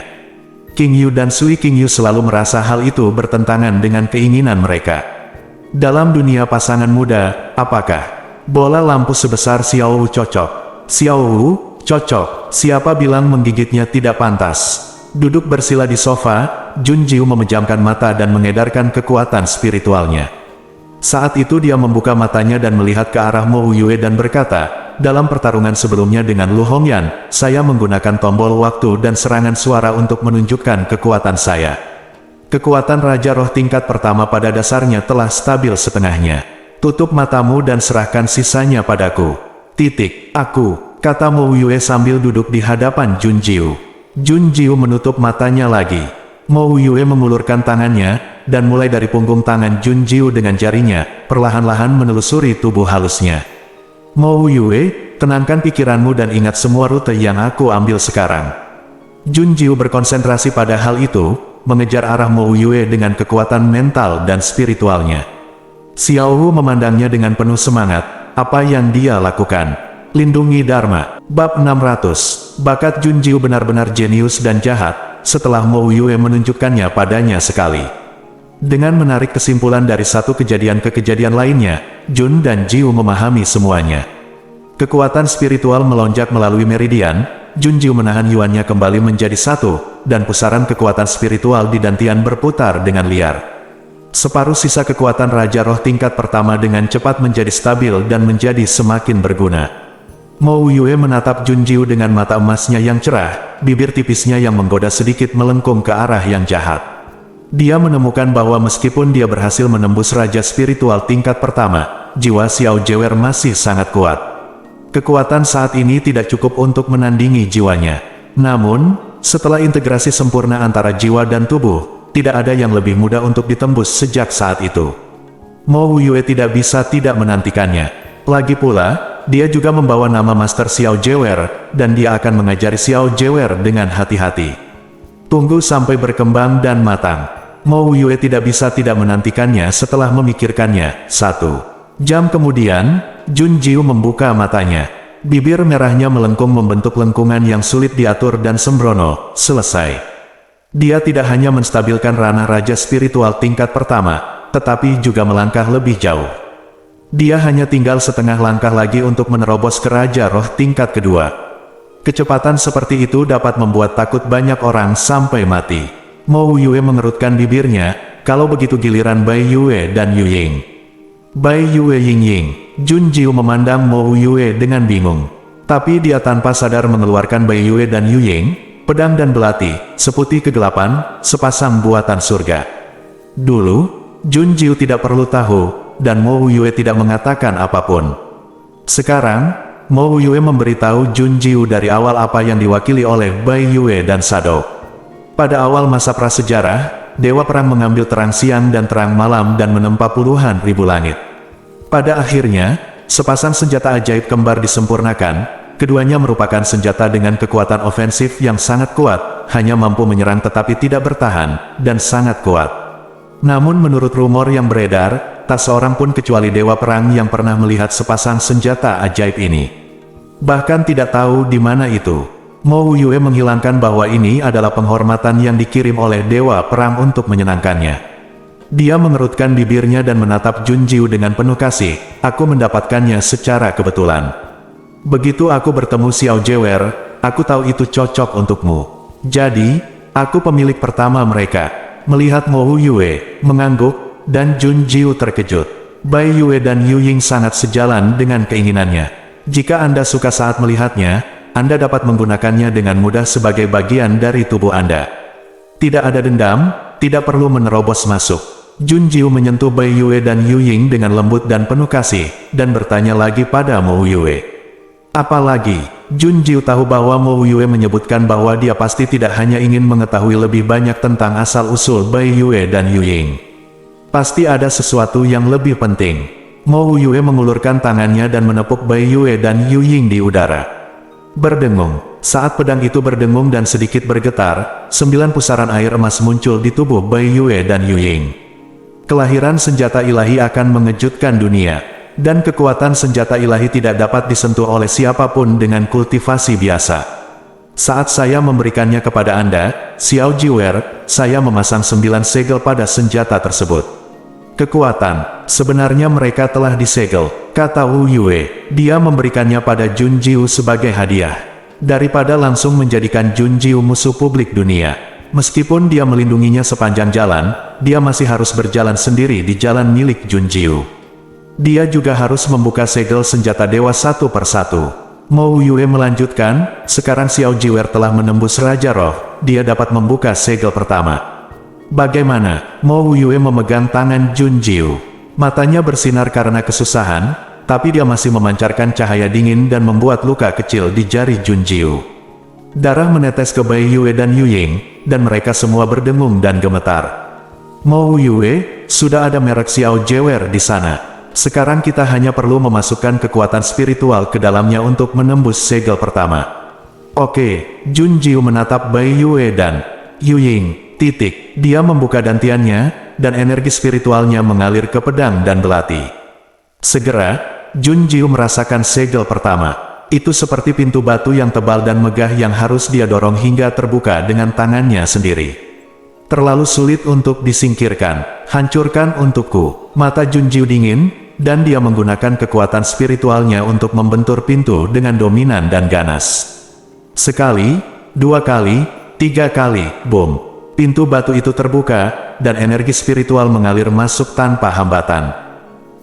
Qingyu dan Sui Qingyu selalu merasa hal itu bertentangan dengan keinginan mereka. Dalam dunia pasangan muda, apakah bola lampu sebesar Xiao Wu cocok? Xiao Wu, cocok. Siapa bilang menggigitnya tidak pantas? Duduk bersila di sofa, Junjiu memejamkan mata dan mengedarkan kekuatan spiritualnya. Saat itu dia membuka matanya dan melihat ke arah Mo Yue dan berkata, dalam pertarungan sebelumnya dengan Lu Hongyan, saya menggunakan tombol waktu dan serangan suara untuk menunjukkan kekuatan saya. Kekuatan Raja Roh tingkat pertama pada dasarnya telah stabil setengahnya. Tutup matamu dan serahkan sisanya padaku. Aku, kata Mo Yue sambil duduk di hadapan Junjiu. Junjiu menutup matanya lagi. Mo Yue mengulurkan tangannya, dan mulai dari punggung tangan Junjiu dengan jarinya, perlahan-lahan menelusuri tubuh halusnya. Mo Yue, tenangkan pikiranmu dan ingat semua rute yang aku ambil sekarang. Junjiu berkonsentrasi pada hal itu, mengejar arah Mo Yue dengan kekuatan mental dan spiritualnya. Xiao Wu memandangnya dengan penuh semangat, apa yang dia lakukan. Lindungi Dharma. Bab 600. Bakat Junjiu benar-benar jenius dan jahat, setelah Mo Yue menunjukkannya padanya sekali. Dengan menarik kesimpulan dari satu kejadian ke kejadian lainnya, Jun dan Jiu memahami semuanya. Kekuatan spiritual melonjak melalui meridian, Junjiu menahan yuannya kembali menjadi satu, dan pusaran kekuatan spiritual di dantian berputar dengan liar. Separuh sisa kekuatan Raja Roh tingkat pertama dengan cepat menjadi stabil dan menjadi semakin berguna. Mo Yue menatap Junjiu dengan mata emasnya yang cerah, bibir tipisnya yang menggoda sedikit melengkung ke arah yang jahat. Dia menemukan bahwa meskipun dia berhasil menembus Raja Spiritual tingkat pertama, jiwa Xiao Jewer masih sangat kuat. Kekuatan saat ini tidak cukup untuk menandingi jiwanya. Namun, setelah integrasi sempurna antara jiwa dan tubuh, tidak ada yang lebih mudah untuk ditembus sejak saat itu. Mo Yue tidak bisa tidak menantikannya. Lagi pula, dia juga membawa nama Master Xiao Jewer, dan dia akan mengajari Xiao Jewer dengan hati-hati. Tunggu sampai berkembang dan matang. Mo Yue tidak bisa tidak menantikannya setelah memikirkannya. 1 jam kemudian, Junjiu membuka matanya. Bibir merahnya melengkung membentuk lengkungan yang sulit diatur dan sembrono. Selesai. Dia tidak hanya menstabilkan ranah Raja Spiritual tingkat pertama, tetapi juga melangkah lebih jauh. Dia hanya tinggal setengah langkah lagi untuk menerobos ke Raja Roh tingkat kedua. Kecepatan seperti itu dapat membuat takut banyak orang sampai mati. Mo Yue mengerutkan bibirnya, kalau begitu giliran Bai Yue dan Yu Ying. Bai Yue Ying. Junjiu memandang Mo Yue dengan bingung. Tapi dia tanpa sadar mengeluarkan Bai Yue dan Yu Ying, pedang dan belati, seputih kegelapan, sepasang buatan surga. Dulu, Junjiu tidak perlu tahu, dan Mo Yue tidak mengatakan apapun. Sekarang, Mo Yue memberitahu Junjiu dari awal apa yang diwakili oleh Bai Yue dan Sado. Pada awal masa prasejarah, Dewa Perang mengambil terang siang dan terang malam dan menempa puluhan ribu langit. Pada akhirnya, sepasang senjata ajaib kembar disempurnakan, keduanya merupakan senjata dengan kekuatan ofensif yang sangat kuat, hanya mampu menyerang tetapi tidak bertahan, dan sangat kuat. Namun menurut rumor yang beredar, tak seorang pun kecuali Dewa Perang yang pernah melihat sepasang senjata ajaib ini. Bahkan tidak tahu di mana itu. Mo Yue menghilangkan bahwa ini adalah penghormatan yang dikirim oleh Dewa Perang untuk menyenangkannya. Dia mengerutkan bibirnya dan menatap Junjiu dengan penuh kasih, aku mendapatkannya secara kebetulan. Begitu aku bertemu Xiao Jewer, aku tahu itu cocok untukmu. Jadi, aku pemilik pertama mereka. Melihat Mo Yue mengangguk, dan Junjiu terkejut. Bai Yue dan Yu Ying sangat sejalan dengan keinginannya. Jika Anda suka saat melihatnya, Anda dapat menggunakannya dengan mudah sebagai bagian dari tubuh Anda. Tidak ada dendam, tidak perlu menerobos masuk. Junjiu menyentuh Bai Yue dan Yu Ying dengan lembut dan penuh kasih, dan bertanya lagi pada Mo Yue. Apalagi, Junjiu tahu bahwa Mo Yue menyebutkan bahwa dia pasti tidak hanya ingin mengetahui lebih banyak tentang asal-usul Bai Yue dan Yu Ying. Pasti ada sesuatu yang lebih penting. Mo Yue mengulurkan tangannya dan menepuk Bai Yue dan Yu Ying di udara. Berdengung. Saat pedang itu berdengung dan sedikit bergetar, 9 pusaran air emas muncul di tubuh Bai Yue dan Yu Ying. Kelahiran senjata ilahi akan mengejutkan dunia, dan kekuatan senjata ilahi tidak dapat disentuh oleh siapapun dengan kultivasi biasa. Saat saya memberikannya kepada Anda, Xiao Jiwer, saya memasang 9 segel pada senjata tersebut. Kekuatan, sebenarnya mereka telah disegel, kata Wu Yue. Dia memberikannya pada Junjiu sebagai hadiah. Daripada langsung menjadikan Junjiu musuh publik dunia. Meskipun dia melindunginya sepanjang jalan, dia masih harus berjalan sendiri di jalan milik Junjiu. Dia juga harus membuka segel senjata dewa satu persatu. Mo Yue melanjutkan, sekarang Xiao Jiwer telah menembus Raja Roh, dia dapat membuka segel pertama. Bagaimana? Mo Yue memegang tangan Junjiu. Matanya bersinar karena kesusahan, tapi dia masih memancarkan cahaya dingin dan membuat luka kecil di jari Junjiu. Darah menetes ke Bai Yue dan Yu Ying, dan mereka semua berdengung dan gemetar. Mo Yue, sudah ada merek Xiao Jiwer di sana. Sekarang kita hanya perlu memasukkan kekuatan spiritual ke dalamnya untuk menembus segel pertama. Oke, Junjiu menatap Bai Yue dan Yu Ying. Dia membuka dantiannya, dan energi spiritualnya mengalir ke pedang dan belati. Segera, Junjiu merasakan segel pertama. Itu seperti pintu batu yang tebal dan megah yang harus dia dorong hingga terbuka dengan tangannya sendiri. Terlalu sulit untuk disingkirkan. Hancurkan untukku. Mata Junjiu dingin, dan dia menggunakan kekuatan spiritualnya untuk membentur pintu dengan dominan dan ganas. Sekali, 2 kali, 3 kali, boom. Pintu batu itu terbuka, dan energi spiritual mengalir masuk tanpa hambatan.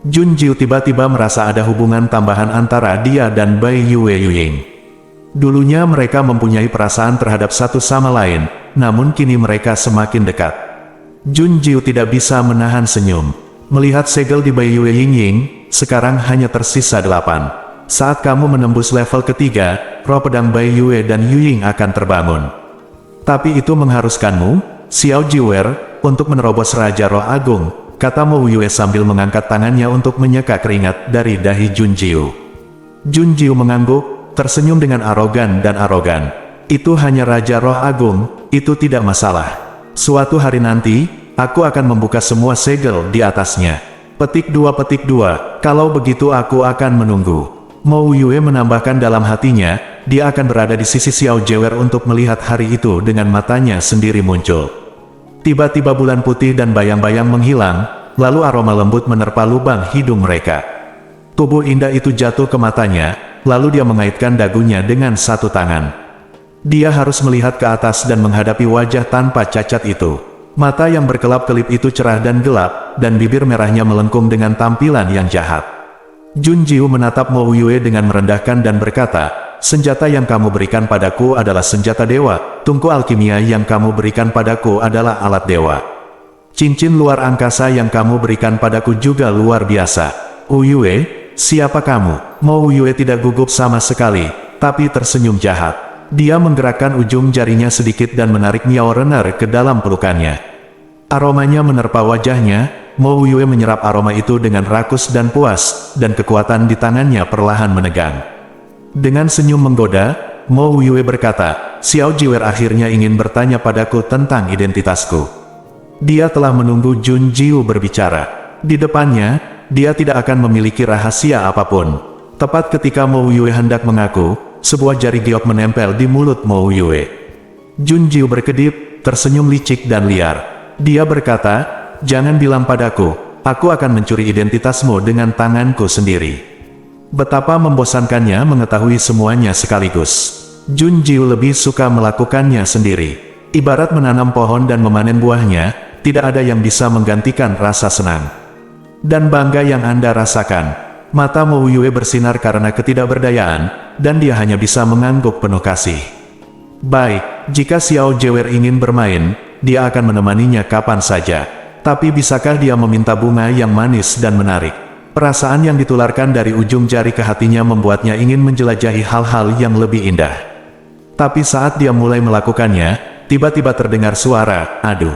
Junjiu tiba-tiba merasa ada hubungan tambahan antara dia dan Bai Yue Yu Ying. Dulunya mereka mempunyai perasaan terhadap satu sama lain, namun kini mereka semakin dekat. Junjiu tidak bisa menahan senyum. Melihat segel di Bai Yue Yu Ying, sekarang hanya tersisa 8. Saat kamu menembus level ketiga, roh pedang Bai Yue dan Yu Ying akan terbangun. Tapi itu mengharuskanmu, Xiao Jiwer, untuk menerobos Raja Roh Agung, kata Mo Yue sambil mengangkat tangannya untuk menyeka keringat dari dahi Junjiu. Junjiu mengangguk, tersenyum dengan arogan. Itu hanya Raja Roh Agung, itu tidak masalah. Suatu hari nanti, aku akan membuka semua segel di atasnya. Petik 2, kalau begitu aku akan menunggu. Mo Yue menambahkan dalam hatinya, dia akan berada di sisi Xiao Jiwer untuk melihat hari itu dengan matanya sendiri muncul. Tiba-tiba bulan putih dan bayang-bayang menghilang, lalu aroma lembut menerpa lubang hidung mereka. Tubuh indah itu jatuh ke matanya, lalu dia mengaitkan dagunya dengan satu tangan. Dia harus melihat ke atas dan menghadapi wajah tanpa cacat itu. Mata yang berkelap-kelip itu cerah dan gelap, dan bibir merahnya melengkung dengan tampilan yang jahat. Junjiu menatap Mo Yue dengan merendahkan dan berkata, senjata yang kamu berikan padaku adalah senjata dewa, tungku alkimia yang kamu berikan padaku adalah alat dewa. Cincin luar angkasa yang kamu berikan padaku juga luar biasa. Wu Yue, siapa kamu? Mo Yue tidak gugup sama sekali, tapi tersenyum jahat. Dia menggerakkan ujung jarinya sedikit dan menarik Miao Renner ke dalam pelukannya. Aromanya menerpa wajahnya, Mo Yue menyerap aroma itu dengan rakus dan puas, dan kekuatan di tangannya perlahan menegang. Dengan senyum menggoda, Mo Yue berkata, Xiao Jiwer akhirnya ingin bertanya padaku tentang identitasku. Dia telah menunggu Junjiu berbicara. Di depannya, dia tidak akan memiliki rahasia apapun. Tepat ketika Mo Yue hendak mengaku, sebuah jari giok menempel di mulut Mo Yue. Junjiu berkedip, tersenyum licik dan liar. Dia berkata, jangan bilang padaku, aku akan mencuri identitasmu dengan tanganku sendiri. Betapa membosankannya mengetahui semuanya sekaligus. Junjiu lebih suka melakukannya sendiri. Ibarat menanam pohon dan memanen buahnya, tidak ada yang bisa menggantikan rasa senang dan bangga yang Anda rasakan. Mata Mo Yue bersinar karena ketidakberdayaan, dan dia hanya bisa mengangguk penuh kasih. Baik, jika Xiao Jiwer ingin bermain, dia akan menemaninya kapan saja. Tapi bisakah dia meminta bunga yang manis dan menarik? Perasaan yang ditularkan dari ujung jari ke hatinya membuatnya ingin menjelajahi hal-hal yang lebih indah. Tapi saat dia mulai melakukannya, tiba-tiba terdengar suara, "Aduh."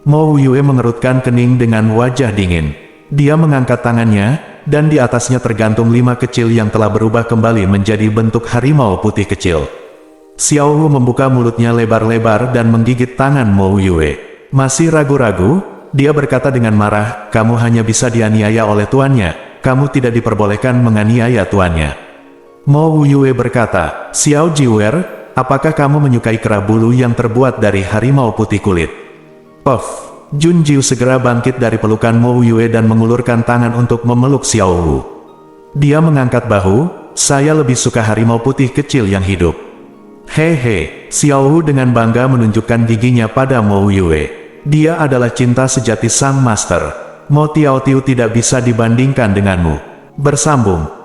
Mo Yue mengerutkan kening dengan wajah dingin. Dia mengangkat tangannya, dan di atasnya tergantung 5 kecil yang telah berubah kembali menjadi bentuk harimau putih kecil. Xiao Wu membuka mulutnya lebar-lebar dan menggigit tangan Mo Yue. Masih ragu-ragu, dia berkata dengan marah, "Kamu hanya bisa dianiaya oleh tuannya, kamu tidak diperbolehkan menganiaya tuannya." Mo Yue berkata, "Xiao Jiwer, apakah kamu menyukai kera bulu yang terbuat dari harimau putih kulit?" Puff! Jun Jiu segera bangkit dari pelukan Mo Yue dan mengulurkan tangan untuk memeluk Xiao Wu. Dia mengangkat bahu, "Saya lebih suka harimau putih kecil yang hidup." Hehe, Xiao Wu dengan bangga menunjukkan giginya pada Mo Yue. Dia adalah cinta sejati sang master. Mo Tiao Tiu tidak bisa dibandingkan denganmu. Bersambung.